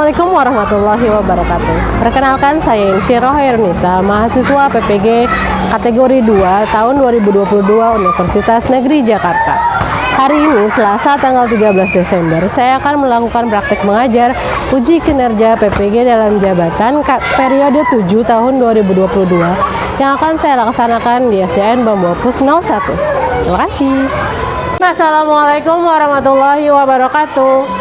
Assalamualaikum warahmatullahi wabarakatuh. Perkenalkan, saya Insyirah Hairunisa, mahasiswa PPG kategori 2 tahun 2022 Universitas Negeri Jakarta. Hari ini Selasa tanggal 13 Desember, saya akan melakukan praktek mengajar uji kinerja PPG dalam jabatan periode 7 tahun 2022 yang akan saya laksanakan di SDN Bambu Apus 01. Terima kasih. Assalamualaikum warahmatullahi wabarakatuh.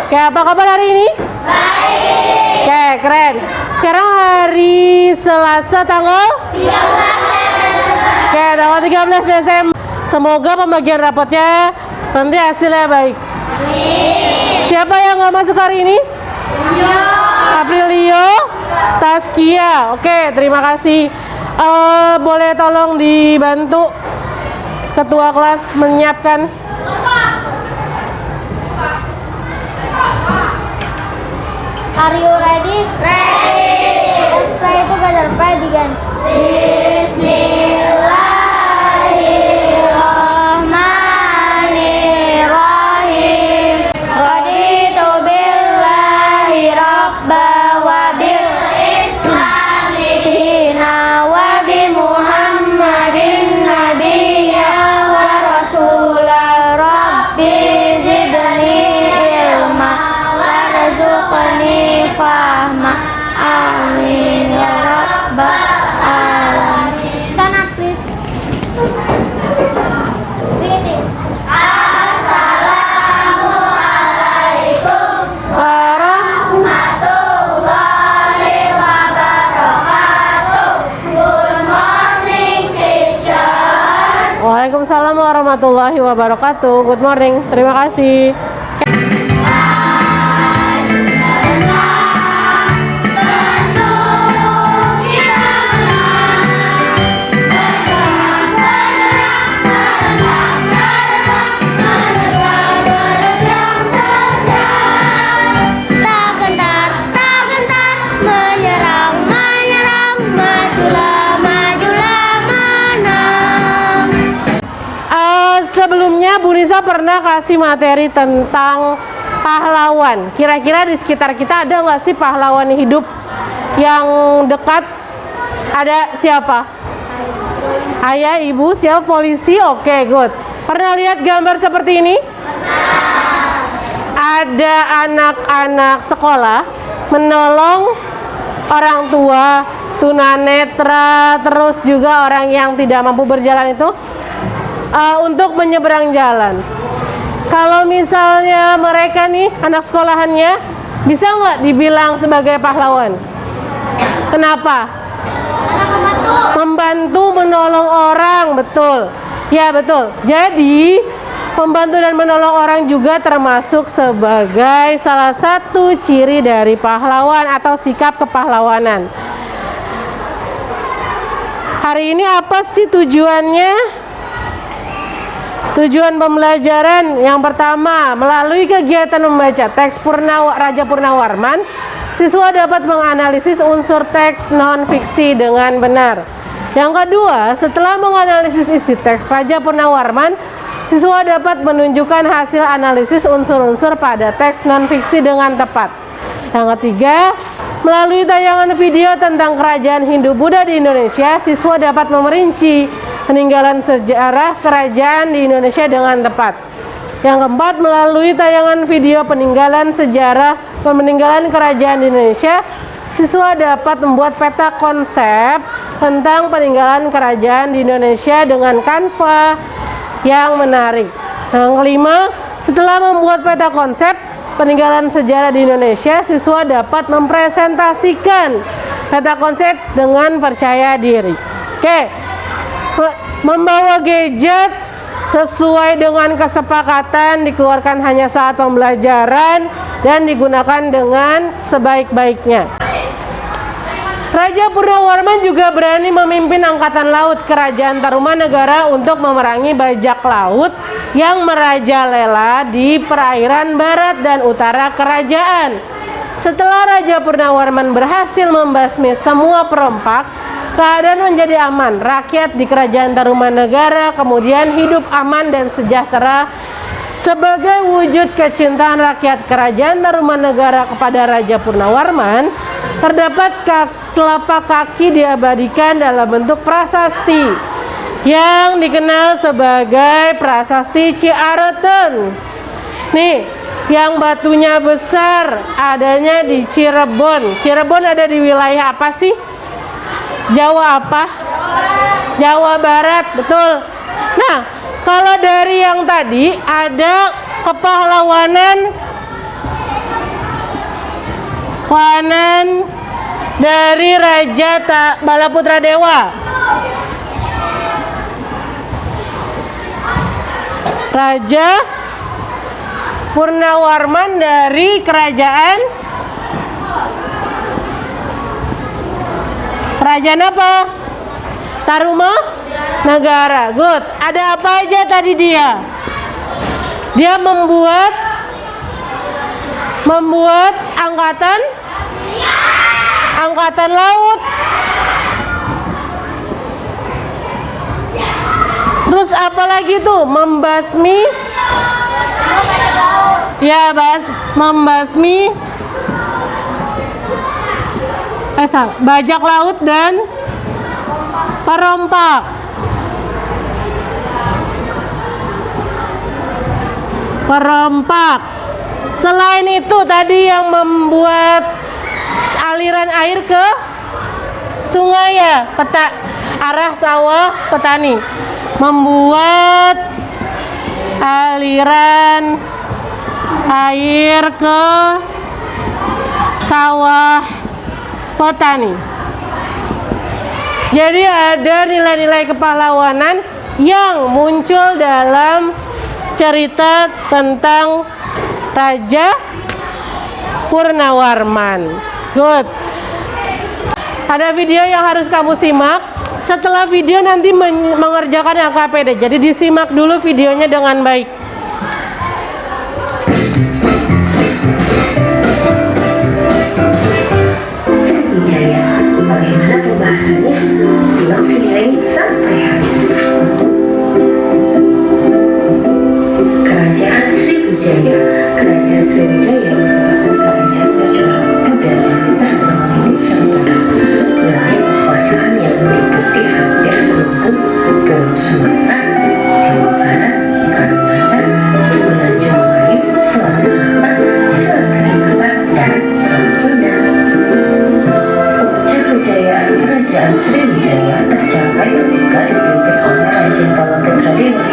Oke, apa kabar hari ini? Baik. Oke, keren. Sekarang hari Selasa tanggal 13 Desember. Oke, tanggal 13 Desember. Semoga pembagian rapotnya nanti hasilnya baik. Amin. Siapa yang nggak masuk hari ini? Aprilio, Taskia. Oke, terima kasih. Boleh tolong dibantu ketua kelas menyiapkan. Are you ready? Ready. Let's try together. Ready again. Bismillahirrahmanirrahim. Raditu billahi rabba wa bil islami dina wa bi Muhammadin nabiyya wa rasulah. Rabbi zidni ilma warzuqni fahma. Amin ya rabbal alamin. Stand up please. Reading. Assalamualaikum warahmatullahi wabarakatuh. Good morning teacher. Waalaikumsalam warahmatullahi wabarakatuh. Good morning. Terima kasih. Sebelumnya Bu Nisa pernah kasih materi tentang pahlawan. Kira-kira di sekitar kita ada nggak sih pahlawan hidup yang dekat? Ada siapa? Ayah, ibu, siapa? Polisi? Oke, good. Pernah lihat gambar seperti ini? Ada anak-anak sekolah menolong orang tua, tunanetra, terus juga orang yang tidak mampu berjalan itu untuk menyeberang jalan. Kalau misalnya mereka nih anak sekolahannya, bisa nggak dibilang sebagai pahlawan? Kenapa? Membantu menolong orang, betul. Ya betul. Jadi membantu dan menolong orang juga termasuk sebagai salah satu ciri dari pahlawan atau sikap kepahlawanan. Hari ini apa sih tujuannya? Tujuan pembelajaran yang pertama, melalui kegiatan membaca teks Raja Purnawarman, siswa dapat menganalisis unsur teks non-fiksi dengan benar. Yang kedua, setelah menganalisis isi teks Raja Purnawarman, siswa dapat menunjukkan hasil analisis unsur-unsur pada teks non-fiksi dengan tepat. Yang ketiga, melalui tayangan video tentang kerajaan Hindu-Buddha di Indonesia, siswa dapat memerinci peninggalan sejarah kerajaan di Indonesia dengan tepat. Yang keempat, melalui tayangan video peninggalan sejarah peninggalan kerajaan di Indonesia, siswa dapat membuat peta konsep tentang peninggalan kerajaan di Indonesia dengan kanva yang menarik. Yang kelima, setelah membuat peta konsep peninggalan sejarah di Indonesia, siswa dapat mempresentasikan peta konsep dengan percaya diri. Oke, membawa gadget sesuai dengan kesepakatan dikeluarkan hanya saat pembelajaran dan digunakan dengan sebaik-baiknya. Raja Purnawarman juga berani memimpin angkatan laut Kerajaan Tarumanegara untuk memerangi bajak laut yang merajalela di perairan barat dan utara kerajaan. Setelah Raja Purnawarman berhasil membasmi semua perompak, Keadaan menjadi aman, rakyat di Kerajaan Tarumanegara kemudian hidup aman dan sejahtera. Sebagai wujud kecintaan rakyat Kerajaan Tarumanegara kepada Raja Purnawarman, terdapat telapak kaki diabadikan dalam bentuk prasasti yang dikenal sebagai prasasti Ciareten. Nih, yang batunya besar adanya di Cirebon. Cirebon ada di wilayah apa sih? Jawa apa? Jawa Barat, betul. Nah, kalau dari yang tadi ada kepahlawanan dari Raja Balaputra Dewa. Raja Purnawarman dari kerajaan apa? Tarumanegara. Good. Ada apa aja tadi dia? Dia membuat angkatan laut. Terus apa lagi tuh? Membasmi bajak laut dan perompak. Selain itu tadi yang membuat aliran air ke sungai ya, arah sawah petani. Membuat aliran air ke sawah petani. Jadi ada nilai-nilai kepahlawanan yang muncul dalam cerita tentang Raja Purnawarman. Good. Ada video yang harus kamu simak. Setelah video nanti mengerjakan LKPD. Jadi disimak dulu videonya dengan baik. Sriwijaya, bagaimana pembahasannya? Simak video ini sampai habis. Kerajaan Sriwijaya. Kerajaan Sriwijaya merupakan kerajaan nasional Buddha pemerintah selama Indonesia Utara. Wilayah kekuasaan yang meliputi hampir seluruh Pulau Sumatera, Jawa Barat, Kalimantan, Semenanjung Melayu, Selat Malaka, Selat Kalimantan, dan Selat Sunda. Puncak kejayaan Kerajaan Sriwijaya tercapai ketika dipimpin oleh Raja Balaputra Dewa.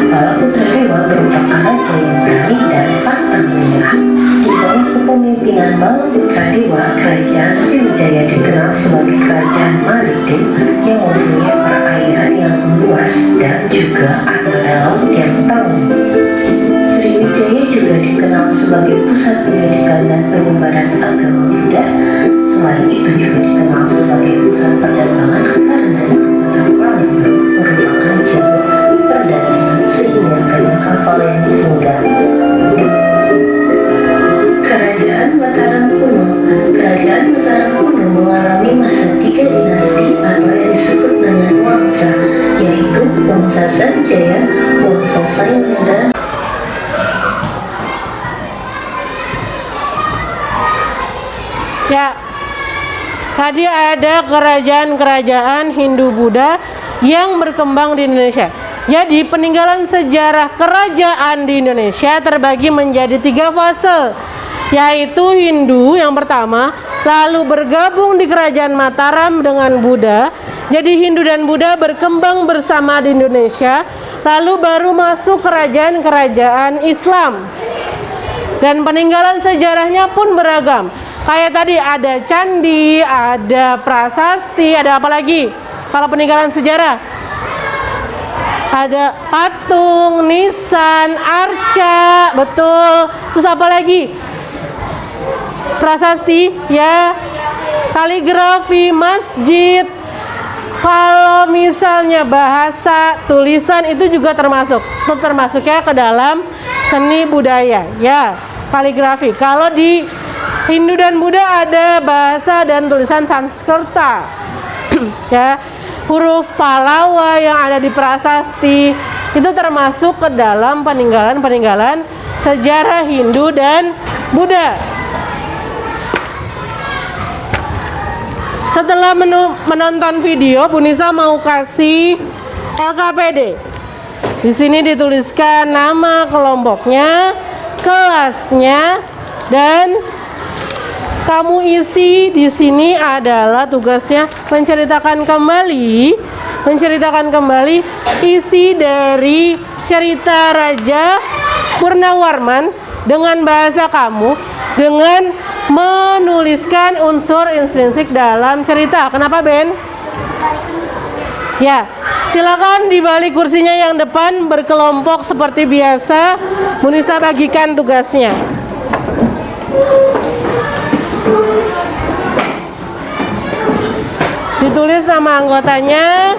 Balaputra Dewa merupakan raja yang berani dan pantang menyerah. Di bawah kepemimpinan Balaputra Dewa, Kerajaan Sriwijaya dikenal sebagai kerajaan maritim yang mempunyai perairan yang luas dan juga armada laut yang tangguh. Sriwijaya juga dikenal sebagai pusat pendidikan dan penyebaran agama Buddha. Selain itu juga dikenal sebagai pusat perdagangan karena ibu kota Palembang merupakan jalur perdagangan sehingga banyak kapal yang singgah. Kerajaan Mataram kuno. Kerajaan Mataram kuno mengalami masa 3 dinasti atau yang disebut dengan wangsa, yaitu Wangsa Sanjaya, Wangsa Sailendra. Ya, tadi ada kerajaan-kerajaan Hindu-Buddha yang berkembang di Indonesia. Jadi peninggalan sejarah kerajaan di Indonesia terbagi menjadi 3 fase, yaitu Hindu yang pertama, lalu bergabung di Kerajaan Mataram dengan Buddha. Jadi Hindu dan Buddha berkembang bersama di Indonesia, lalu baru masuk kerajaan-kerajaan Islam. Dan peninggalan sejarahnya pun beragam. Kayak tadi ada candi, ada prasasti, ada apa lagi? Kalau peninggalan sejarah ada patung, nisan, arca, betul. Terus apa lagi? Prasasti, ya, kaligrafi, masjid. Kalau misalnya bahasa, tulisan itu juga termasuknya ke dalam seni budaya, ya, kaligrafi. Kalau di Hindu dan Buddha ada bahasa dan tulisan Sanskerta. Ya, huruf Pallawa yang ada di prasasti itu termasuk ke dalam peninggalan-peninggalan sejarah Hindu dan Buddha. Setelah menonton video, Bu Nisa mau kasih LKPD. Di sini dituliskan nama kelompoknya, kelasnya, dan kamu isi di sini adalah tugasnya menceritakan kembali isi dari cerita Raja Purnawarman dengan bahasa kamu dengan menuliskan unsur intrinsik dalam cerita. Kenapa, Ben? Ya, silakan di balik kursinya yang depan berkelompok seperti biasa. Bu Nisa bagikan tugasnya. Ditulis nama anggotanya.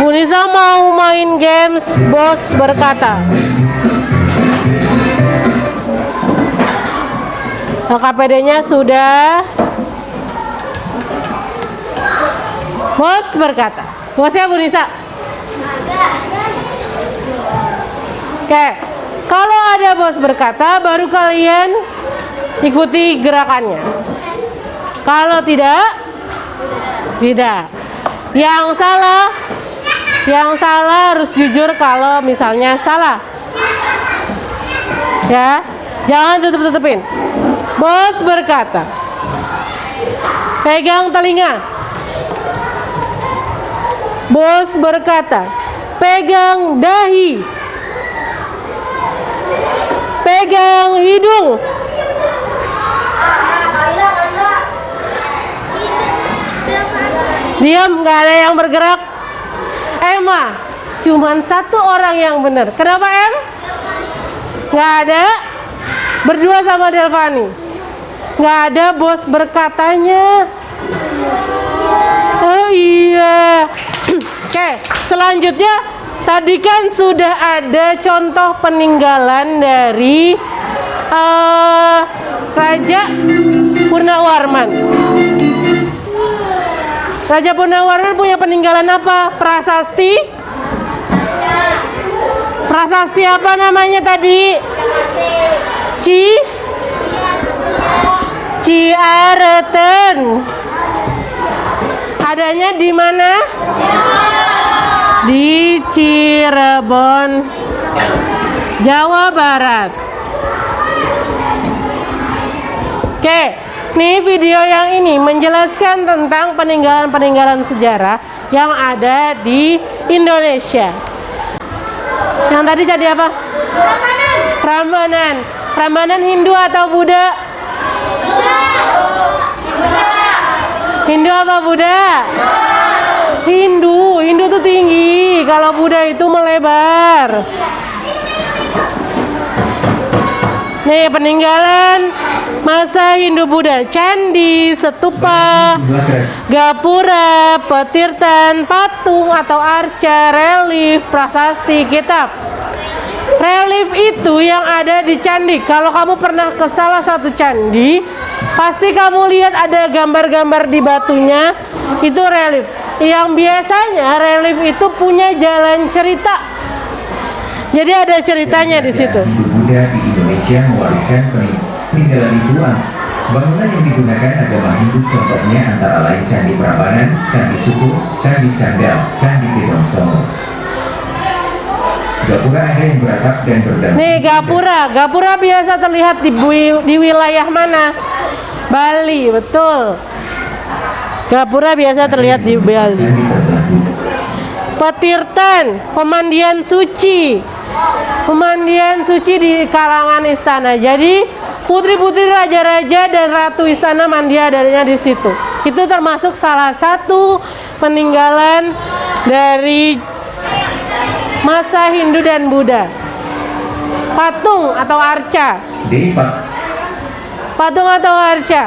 Bu Nisa mau main games Bos Berkata. LKPD-nya sudah. Bos berkata. Bosnya Bu Nisa. Oke. Kalau ada bos berkata, baru kalian ikuti gerakannya. Kalau tidak, tidak. Yang salah harus jujur kalau misalnya salah. Ya, jangan tutup-tutupin. Bos berkata, pegang telinga. Bos berkata, pegang dahi. Pegang hidung. Diam, nggak ada yang bergerak. Emma, cuman satu orang yang benar. Kenapa, Em? Nggak ada. Berdua sama Delvani. Nggak ada bos berkatanya. Oh iya. Oke, selanjutnya tadi kan sudah ada contoh peninggalan dari Raja Purnawarman. Raja Purnawarman punya peninggalan apa? Prasasti? Prasasti apa namanya tadi? Ciareten. Adanya di mana? Di Cirebon, Jawa Barat. Oke, nih video yang ini menjelaskan tentang peninggalan-peninggalan sejarah yang ada di Indonesia. Yang tadi jadi apa? Prambanan. Prambanan Hindu atau Buddha? Hindu apa Buddha? Hindu. Hindu tuh tinggi, kalau Buddha itu melebar. Nih peninggalan masa Hindu Buddha: candi, stupa, gapura, petirtan, patung atau arca, relief, prasasti, kitab. Relief itu yang ada di candi. Kalau kamu pernah ke salah satu candi, pasti kamu lihat ada gambar-gambar di batunya, itu relief. Yang biasanya relief itu punya jalan cerita. Jadi ada ceritanya di situ. Buddha di Indonesia mewariskan peninggalan ritual. Bangunan yang digunakan agama Hindu contohnya antara lain Candi Prambanan, Candi Suku, Candi Candal, Candi Gedongsono. Gapura ada yang beratap dan berdamping. Nih Gapura biasa terlihat di wilayah mana? Bali, betul. Gapura biasa terlihat di Bali. Petirtan, pemandian suci. Pemandian suci di kalangan istana. Jadi putri-putri raja-raja dan ratu istana mandi adanya di situ. Itu termasuk salah satu peninggalan dari masa Hindu dan Buddha. Patung atau arca. Patung atau arca.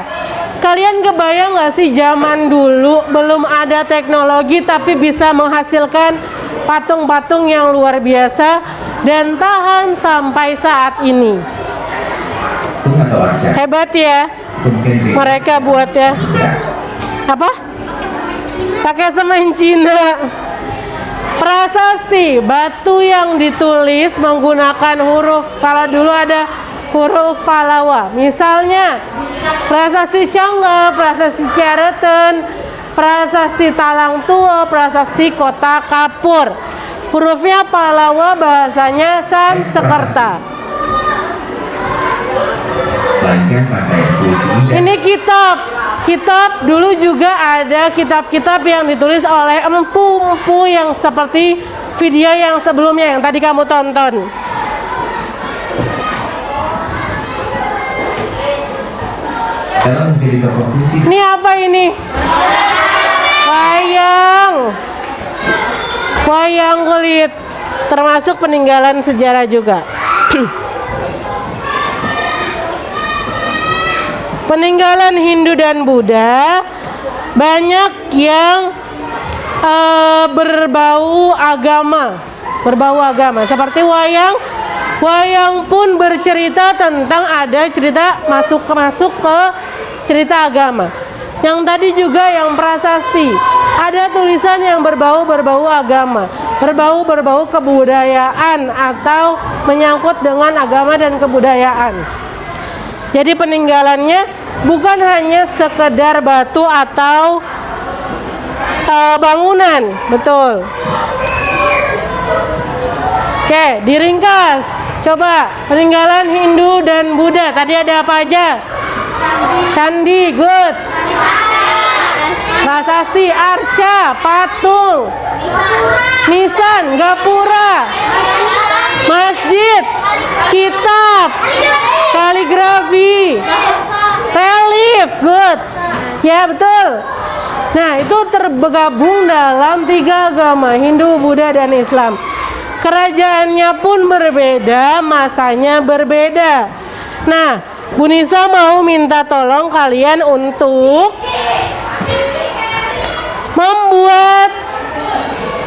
Kalian kebayang nggak sih zaman dulu belum ada teknologi tapi bisa menghasilkan patung-patung yang luar biasa dan tahan sampai saat ini. Hebat ya mereka buat ya. Apa? Pakai semen Cina. Prasasti, batu yang ditulis menggunakan huruf. Kalau dulu ada huruf Palawa, misalnya Prasasti Canggal, Prasasti Ciareten, Prasasti Talang Tua, Prasasti Kota Kapur. Hurufnya Palawa, bahasanya Sanskerta. Ini kitab dulu juga ada kitab-kitab yang ditulis oleh empu-empu yang seperti video yang sebelumnya yang tadi kamu tonton. Ini apa ini? Wayang kulit, termasuk peninggalan sejarah juga. Peninggalan Hindu dan Buddha banyak yang berbau agama, seperti wayang. Wayang pun bercerita tentang ada cerita masuk ke cerita agama. Yang tadi juga yang prasasti, ada tulisan yang berbau agama, berbau kebudayaan atau menyangkut dengan agama dan kebudayaan. Jadi peninggalannya bukan hanya sekedar batu atau bangunan, betul. Oke, diringkas. Coba peninggalan Hindu dan Buddha. Tadi ada apa aja? Candi, good. Prasasti, arca, patung, nisan, gapura, masjid, kitab, kaligrafi, relief, good. Ya betul. Nah itu tergabung dalam 3 agama, Hindu, Buddha, dan Islam. Kerajaannya pun berbeda, masanya berbeda. Nah, Bu Nisa mau minta tolong kalian untuk membuat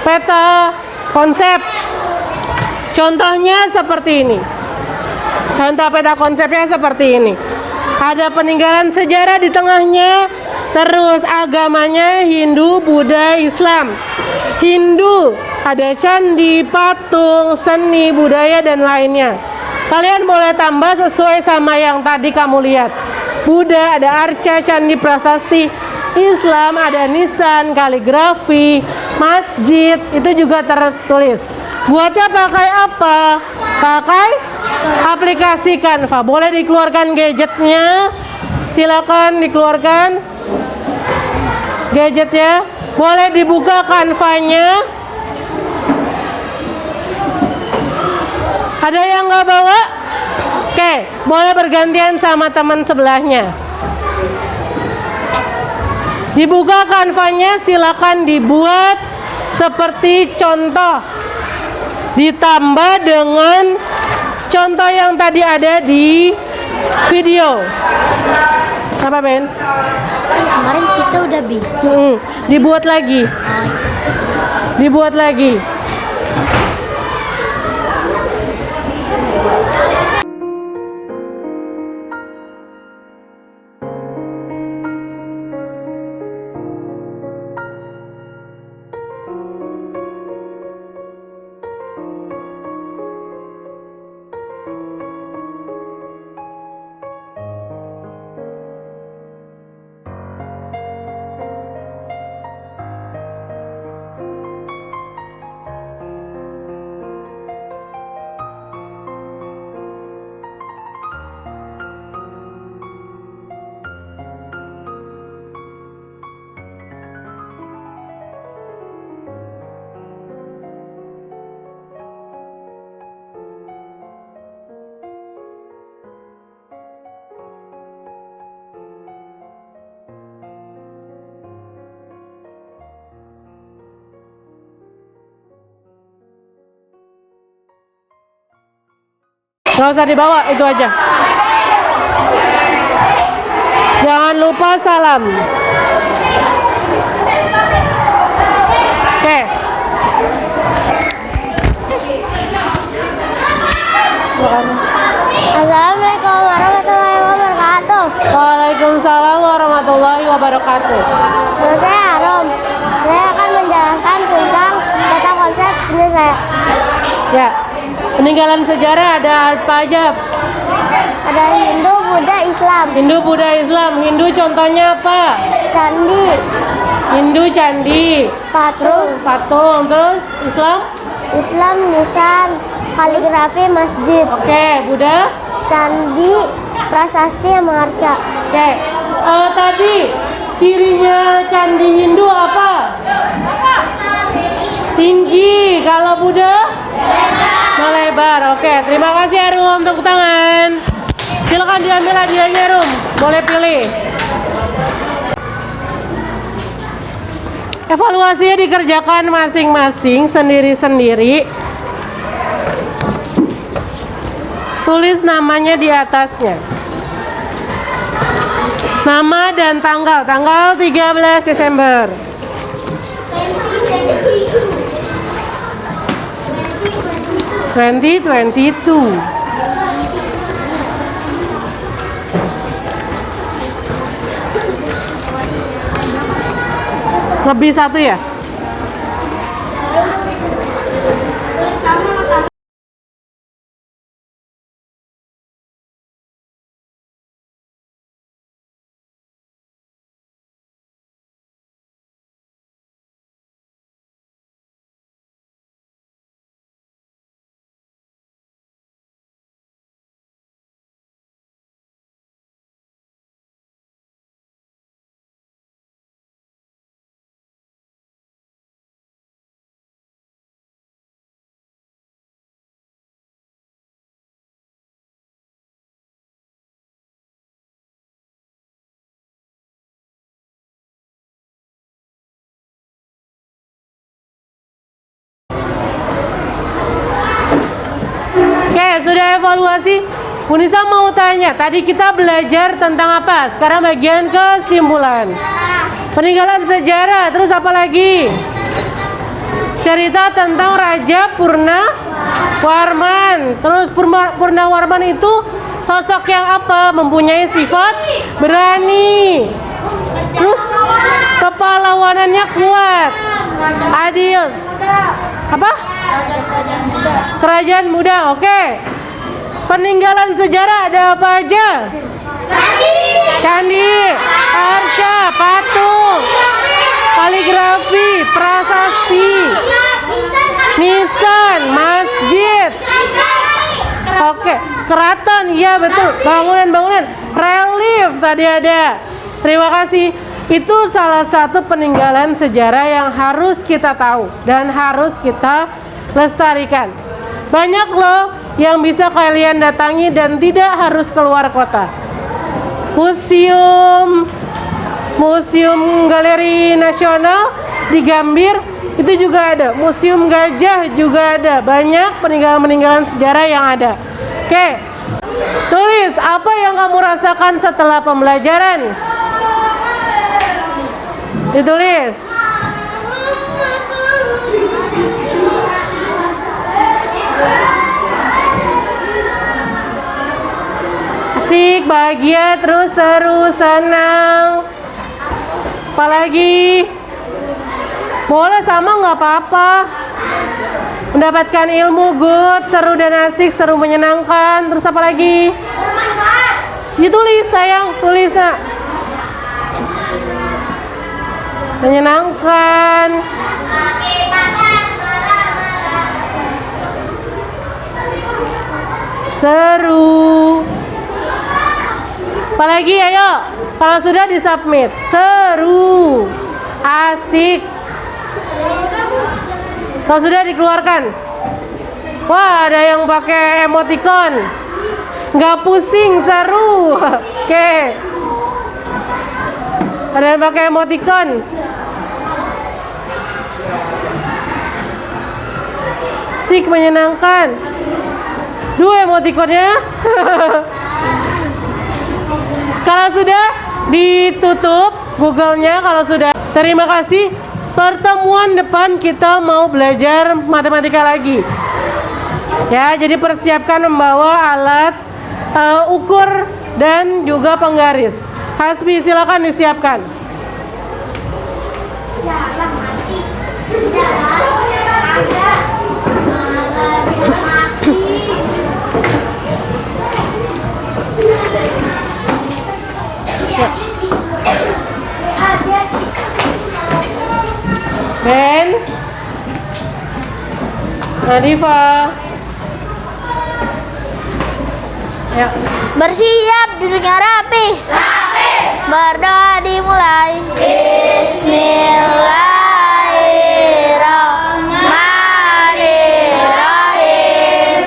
peta konsep. Contohnya seperti ini. Contoh peta konsepnya seperti ini. Ada peninggalan sejarah di tengahnya, terus agamanya Hindu, Buddha, Islam. Hindu, ada candi, patung, seni, budaya, dan lainnya. Kalian boleh tambah sesuai sama yang tadi kamu lihat. Buddha ada arca, candi, prasasti. Islam ada nisan, kaligrafi, masjid, itu juga tertulis. Buatnya pakai apa? Pakai aplikasi Canva. Boleh dikeluarkan gadgetnya. Silakan dikeluarkan gadgetnya. Boleh dibuka Canva-nya. Ada yang nggak bawa? Oke, boleh bergantian sama teman sebelahnya. Dibuka Canva-nya, silakan dibuat seperti contoh. Ditambah dengan contoh yang tadi ada di video. Apa Ben? Kemarin kita udah bikin. Dibuat lagi. Dibuat lagi. Nggak usah dibawa, itu aja. Jangan lupa salam. Oke. Assalamualaikum warahmatullahi wabarakatuh. Waalaikumsalam warahmatullahi wabarakatuh. Nama saya Arom. Saya akan menjelaskan tentang peta konsep ini saya. Ya. Peninggalan sejarah ada apa aja? Ada Hindu, Buddha, Islam. Hindu, Buddha, Islam. Hindu contohnya apa? Candi, Hindu candi. patung, Patung. Terus Islam? Islam nisan, kaligrafi, masjid, Oke. Buddha? candi, prasasti, sama arca. Oke. Tadi cirinya candi Hindu apa? Tinggi. Kalau Buddha? Melebar. Oke, terima kasih ya Rum, tepuk tangan. Silakan diambil hadiahnya Rum, boleh pilih. Evaluasinya dikerjakan masing-masing sendiri-sendiri. Tulis namanya di atasnya. Nama dan tanggal. Tanggal 13 Desember. Twenty 22. Lebih satu ya? Sudah evaluasi. Unisa mau tanya, tadi kita belajar tentang apa? Sekarang bagian kesimpulan. Peninggalan sejarah, terus apa lagi? cerita tentang Raja Purnawarman. Terus Purnawarman itu sosok yang apa? Mempunyai sifat berani. Terus kepahlawanannya kuat, adil. Apa? Kerajaan muda. Oke. Peninggalan sejarah ada apa aja? Candi, arca, patung, kaligrafi, prasasti, nisan, masjid. Oke, keraton, iya betul. Bangunan-bangunan, relief tadi ada. Terima kasih. Itu salah satu peninggalan sejarah yang harus kita tahu dan harus kita lestarikan. Banyak loh yang bisa kalian datangi dan tidak harus keluar kota. Museum Galeri Nasional di Gambir itu juga ada. Museum Gajah juga ada. Banyak peninggalan-peninggalan sejarah yang ada. Oke. Tulis apa yang kamu rasakan setelah pembelajaran. Ditulis. Asik, bahagia, terus seru, senang. Apalagi? Boleh sama nggak apa-apa. Mendapatkan ilmu good, seru dan asik, seru menyenangkan. Terus apa lagi? Ditulis sayang, tulis nak. Menyenangkan. Seru. Apalagi ayo. Kalau sudah disubmit. Seru. Asik. Kalau sudah dikeluarkan. Wah, ada yang pakai emoticon. Nggak pusing, seru. Oke. Ada yang pakai emoticon. Asik, menyenangkan. Dua emoticonnya. Kalau sudah ditutup Google-nya, kalau sudah. Terima kasih. Pertemuan depan kita mau belajar matematika lagi. Ya, jadi persiapkan membawa alat ukur dan juga penggaris. Hasbi, silakan disiapkan. Ya. Ben, Nadifa. Ya. Bersiap, duduknya rapi. Berdoa dimulai. Bismillahirrahmanirrahim.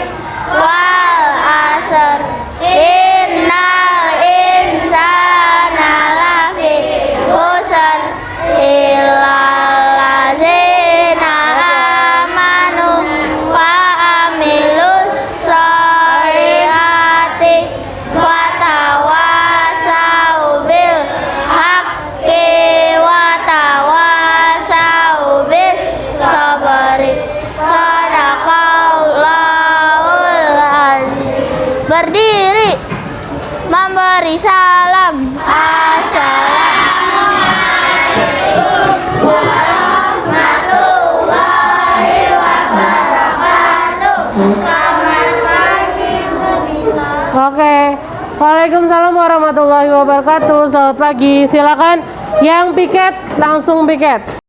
Wal asr. Innal insana lafi khusr. Illal ladzina amanu wa amilus sholihati wa tawasau bil haqqi wa tawasau bis sabri. Shadaqallahul azim. Berdiri, memberi salam. Assalamualaikum warahmatullahi wabarakatuh. Selamat pagi, Oke. Waalaikumsalam warahmatullahi wabarakatuh. Selamat pagi. Silakan yang piket langsung piket.